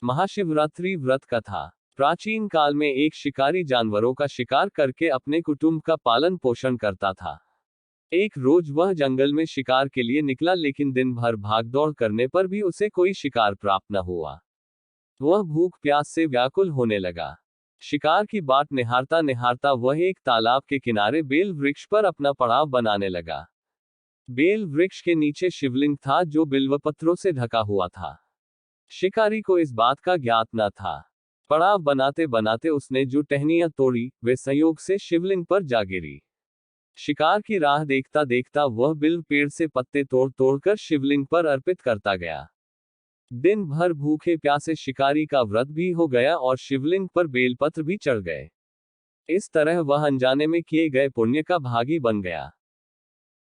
महाशिवरात्रि व्रत कथा। प्राचीन काल में एक शिकारी जानवरों का शिकार करके अपने कुटुंब का पालन पोषण करता था। एक रोज वह जंगल में शिकार के लिए निकला, लेकिन दिन भर भागदौड़ करने पर भी उसे कोई शिकार प्राप्त न हुआ। वह भूख प्यास से व्याकुल होने लगा। शिकार की बाट निहारता निहारता वह एक तालाब के किनारे बेल वृक्ष पर अपना पड़ाव बनाने लगा। बेल वृक्ष के नीचे शिवलिंग था जो बिल्वपत्रों से ढका हुआ था। शिकारी को इस बात का ज्ञात न था। पड़ाव बनाते बनाते उसने जो टहनियां तोड़ी वे संयोग से शिवलिंग पर जा गिरी। शिकार की राह देखता देखता वह बिल्व पेड़ से पत्ते तोड़ तोड़कर शिवलिंग पर अर्पित करता गया। दिन भर भूखे प्यासे शिकारी का व्रत भी हो गया और शिवलिंग पर बेलपत्र भी चढ़ गए। इस तरह वह अनजाने में किए गए पुण्य का भागी बन गया।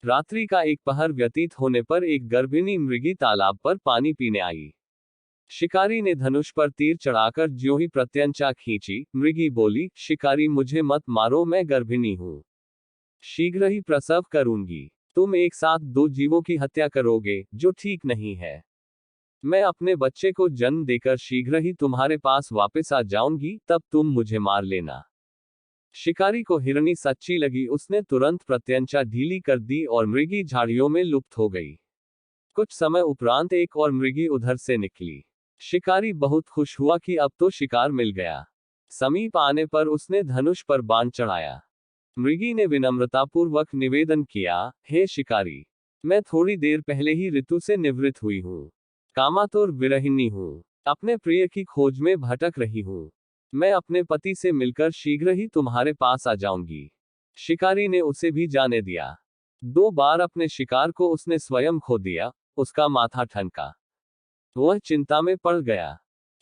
रात्रि का एक पहर व्यतीत होने पर एक गर्भिणी मृगी तालाब पर पानी पीने आई। शिकारी ने धनुष पर तीर चढ़ाकर ज्यों ही प्रत्यंचा खींची, मृगी बोली, शिकारी मुझे मत मारो, मैं गर्भिणी हूं, शीघ्र ही प्रसव करूंगी। तुम एक साथ दो जीवों की हत्या करोगे, जो ठीक नहीं है। मैं अपने बच्चे को जन्म देकर शीघ्र ही तुम्हारे पास वापस आ जाऊंगी, तब तुम मुझे मार लेना। शिकारी को हिरणी सच्ची लगी, उसने तुरंत प्रत्यंचा ढीली कर दी और मृगी झाड़ियों में लुप्त हो गई। कुछ समय उपरांत एक और मृगी उधर से निकली। शिकारी बहुत खुश हुआ कि अब तो शिकार मिल गया। समीप आने पर उसने धनुष पर बाण चढ़ाया। मृगी ने विनम्रतापूर्वक निवेदन किया, हे शिकारी, मैं थोड़ी देर पहले ही ऋतु से निवृत्त हुई हूँ। कामातुर विरहिणी हूँ, अपने प्रिय की खोज में भटक रही हूँ। मैं अपने पति से मिलकर शीघ्र ही तुम्हारे पास आ जाऊंगी। शिकारी ने उसे भी जाने दिया। 2 बार अपने शिकार को उसने स्वयं खो दिया। उसका माथा ठनका। वह चिंता में पड़ गया।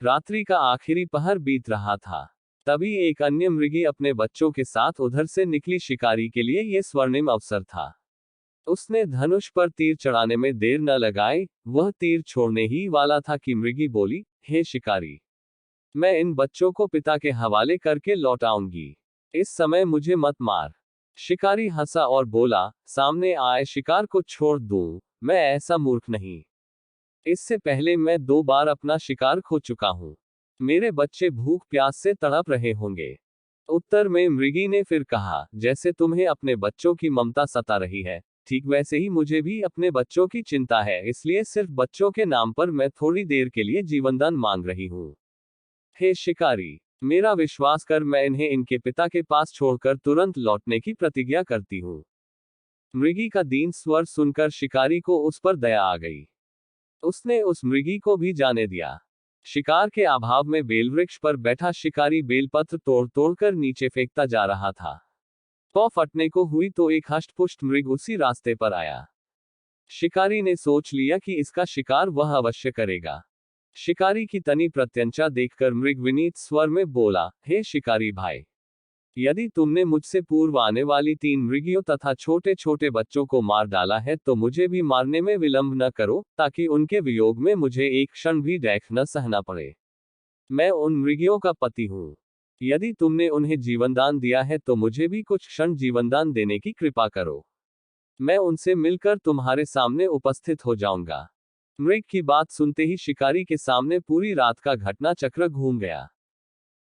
रात्रि का आखिरी पहर बीत रहा था। तभी एक अन्य मृगी अपने बच्चों के साथ उधर से निकली। शिकारी के लिए यह स्वर्णिम अवसर था। उसने धनुष पर तीर चढ़ाने में देर न लगाई। वह तीर छोड़ने ही वाला था कि मृगी बोली, हे शिकारी, मैं इन बच्चों को पिता के हवाले करके लौट आऊंगी। इस समय मुझे मत मार। शिकारी हंसा और बोला, सामने आए शिकार को छोड़ दूं, मैं ऐसा मूर्ख नहीं। इससे पहले मैं 2 बार अपना शिकार खो चुका हूं। मेरे बच्चे भूख प्यास से तड़प रहे होंगे। उत्तर में मृगी ने फिर कहा, जैसे तुम्हें अपने बच्चों की ममता सता रही है, ठीक वैसे ही मुझे भी अपने बच्चों की चिंता है, इसलिए सिर्फ बच्चों के नाम पर मैं थोड़ी देर के लिए जीवनदान मांग रही हूं। हे शिकारी, मेरा विश्वास कर, मैं इन्हें इनके पिता के पास छोड़कर तुरंत लौटने की प्रतिज्ञा करती हूं। मृगी का दीन स्वर सुनकर शिकारी को उस पर दया आ गई। उसने उस मृगी को भी जाने दिया। शिकार के अभाव में बेलवृक्ष पर बैठा शिकारी बेलपत्र तोड़ तोड़कर नीचे फेंकता जा रहा था। पौ फटने को हुई तो एक हष्टपुष्ट मृग उसी रास्ते पर आया। शिकारी ने सोच लिया कि इसका शिकार वह अवश्य करेगा। शिकारी की तनी प्रत्यंचा देखकर मृग विनीत स्वर में बोला, हे शिकारी भाई, यदि तुमने मुझसे पूर्व आने वाली 3 मृगियों तथा छोटे छोटे बच्चों को मार डाला है तो मुझे भी मारने में विलंब न करो, ताकि उनके वियोग में मुझे एक क्षण भी दैख न सहना पड़े। मैं उन मृगियों का पति हूँ। यदि तुमने उन्हें जीवनदान दिया है तो मुझे भी कुछ क्षण जीवनदान देने की कृपा करो। मैं उनसे मिलकर तुम्हारे सामने उपस्थित हो जाऊंगा। मृग की बात सुनते ही शिकारी के सामने पूरी रात का घटना चक्र घूम गया।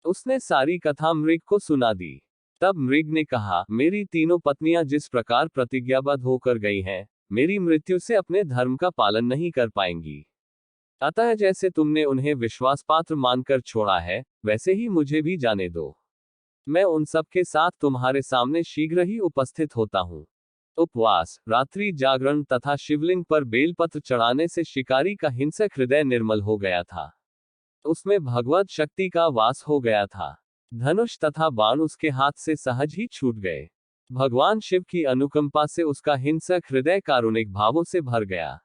उसने सारी कथा मृग को सुना दी। तब मृग ने कहा, मेरी तीनों पत्नियां जिस प्रकार प्रतिज्ञाबद्ध होकर गई हैं, मेरी मृत्यु से अपने धर्म का पालन नहीं कर पाएंगी। अतः जैसे तुमने उन्हें विश्वास पात्र मानकर छोड़ा है, वैसे ही मुझे भी जाने दो। मैं उन सब के साथ तुम्हारे सामने शीघ्र ही उपस्थित होता हूँ। उपवास, रात्रि जागरण तथा शिवलिंग पर बेलपत्र चढ़ाने से शिकारी का हिंसक हृदय निर्मल हो गया था। उसमें भगवत शक्ति का वास हो गया था। धनुष तथा बाण उसके हाथ से सहज ही छूट गए। भगवान शिव की अनुकंपा से उसका हिंसक हृदय कारुणिक भावों से भर गया।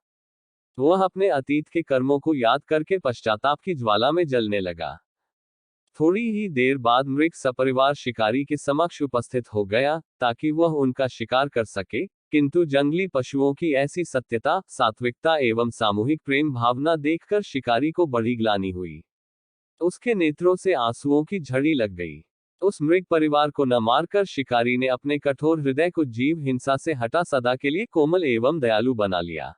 वह अपने अतीत के कर्मों को याद करके पश्चाताप की ज्वाला में जलने लगा। थोड़ी ही देर बाद मृग सपरिवार शिकारी के समक्ष उपस्थित हो गया, ताकि वह उनका शिकार कर सके, किंतु जंगली पशुओं की ऐसी सत्यता, सात्विकता एवं सामूहिक प्रेम भावना देखकर शिकारी को बड़ी ग्लानि हुई। उसके नेत्रों से आंसुओं की झड़ी लग गई। उस मृग परिवार को न मारकर शिकारी ने अपने कठोर हृदय को जीव हिंसा से हटा सदा के लिए कोमल एवं दयालु बना लिया।